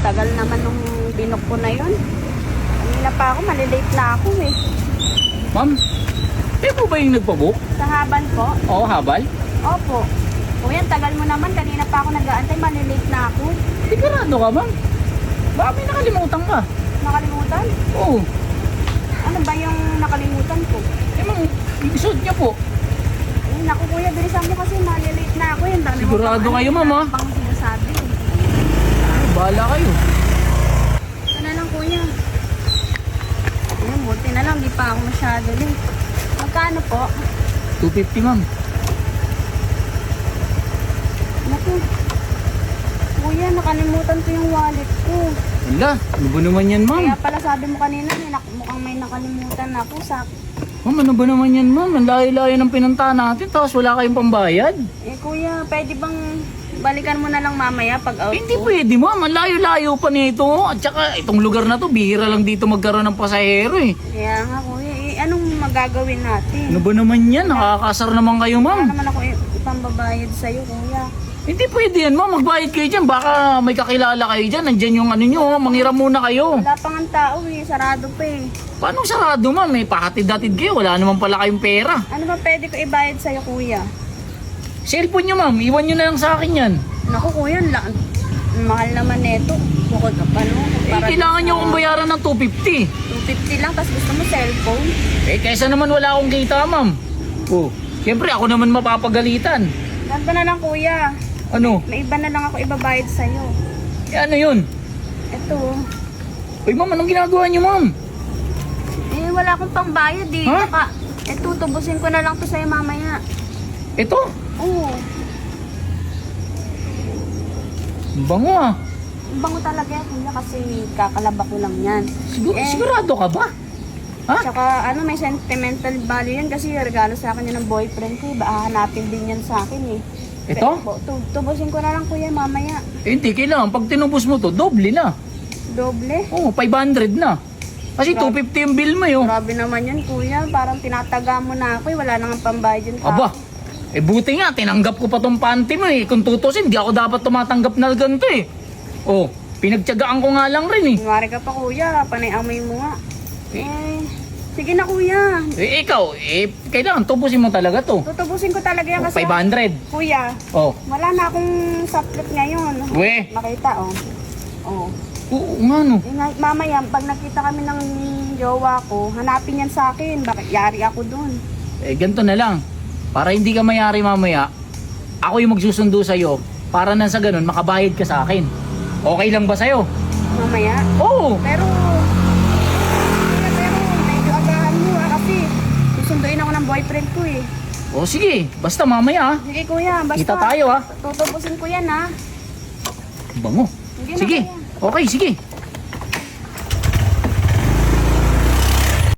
tagal naman nung binok ko na yun. Kanina pa ako, malilate na ako eh. Ma'am, kayo po ba yung nagpabook? Sa haban po? Oo, habal. Opo. Kuya, tagal mo naman. Kanina pa ako nag-aantay, malilate na ako. Sigurado ka, ma'am? Baka may nakalimutan ka. Nakalimutan? Oo. Ano ba yung nakalimutan ko? Eh, ma'am, isuot niya po. Eh, naku kuya, bilisan mo kasi malilate na ako. Yung dami mo Sigurado kayo, ma'am, ha? pang sinasabi. Bahala kayo. Ito na lang kuya. Ayun, buti na lang. Di pa ako masyado late. Magkano po? 250, ma'am. Naku. Kuya, nakalimutan ko yung wallet ko. Wala, ano ba naman yan, ma'am? Kaya pala sabi mo kanina, mukhang may nakalimutan ako. Ma'am, ano ba naman yan, ma'am? Ang layo-layo ng pinuntahan natin, tapos wala kayong pambayad. Eh kuya, pwede bang balikan mo na lang mamaya pag out Hindi ko? pwede, ma'am. Ang layo-layo pa nito. At saka, itong lugar na to, bihira lang dito magkaroon ng pasahero eh. Kaya nga kuya, eh, anong magagawin natin? Ano ba naman yan? Nakakasar naman kayo, Wala ma'am. naman ako ipambabayad sa'yo kuya. Hindi pwede yan, ma'am. Magbayad kayo dyan. Baka may kakilala kayo dyan. Nandyan yung ano nyo. Manghiram muna kayo. Wala pa nga tao eh, sarado pa eh. Paano sarado, ma'am? May pahatid-hatid kayo. Wala naman pala kayong pera. Ano ba pwede ko ibayad sa'yo kuya? Cellphone nyo, ma'am. Iwan nyo na lang sa akin yan. Naku kuya, mahal naman neto. Bukod ka pa no? Eh, kailangan nyo akong bayaran ng 250. 250 lang, tapos gusto mo cellphone? Eh, kaysa naman wala akong kita, ma'am. Oh, siyempre ako naman mapapagalitan. Ganto na lang kuya. Ano? May iba na lang ako ibabayad sa'yo. Eh, ano yun? Ito. Uy, ma'am, anong ginagawa nyo, ma'am? Eh, wala akong pangbayad eh. Ha? Saka, ito, tubusin ko na lang to sa'yo mamaya. Ito? Oo. Ang bango ah. Ang bango talaga yan kuya kasi kakalaba ko lang yan. Sigurado ka ba? Ha? Tsaka ano, may sentimental value yan kasi regalo sa akin yan ng boyfriend ko. Ba, hahanapin din yan sa akin eh. Ito? Tubusin ko na lang kuya mamaya. Eh, hindi, kailangan. Pag tinubos mo to, doble na. Doble? Oo, 500 na. Kasi 250 yung bill mo yun. Grabe naman yan kuya. Parang tinataga mo na ako eh. Wala nang pambayad yun. Aba, eh buti nga, tinanggap ko pa tong panty mo eh. Kung tutusin, di ako dapat tumatanggap na ganito eh. Oh, pinagtiyagaan ko nga lang rin eh. Kunwari ka pa kuya. Panay amoy mo nga. Eh, sige na kuya. Eh, ikaw, eh, kailangan tubusin mo talaga to. Tutubusin ko talaga yan Oh, kasi 500. kuya, Oh, wala na akong saplit ngayon. we. Makita oh. Oh. Oo nga no. Eh, mamaya, pag nakita kami ng jowa ko, hanapin yan sa akin. Bakit yari ako dun? Eh, ganito na lang. Para hindi ka mayari mamaya, ako yung magsusundo sa'yo para nang sa ganun, makabayad ka sa akin. Okay lang ba sa'yo? Mamaya? Oo. Pero medyo agahan mo kasi susunduin ako ng boyfriend ko eh. O sige, basta mamaya Sige kuya, basta. kita tayo ha. Tutubusin ko yan ha. Bango. Sige na, Sige, kuya. okay, sige.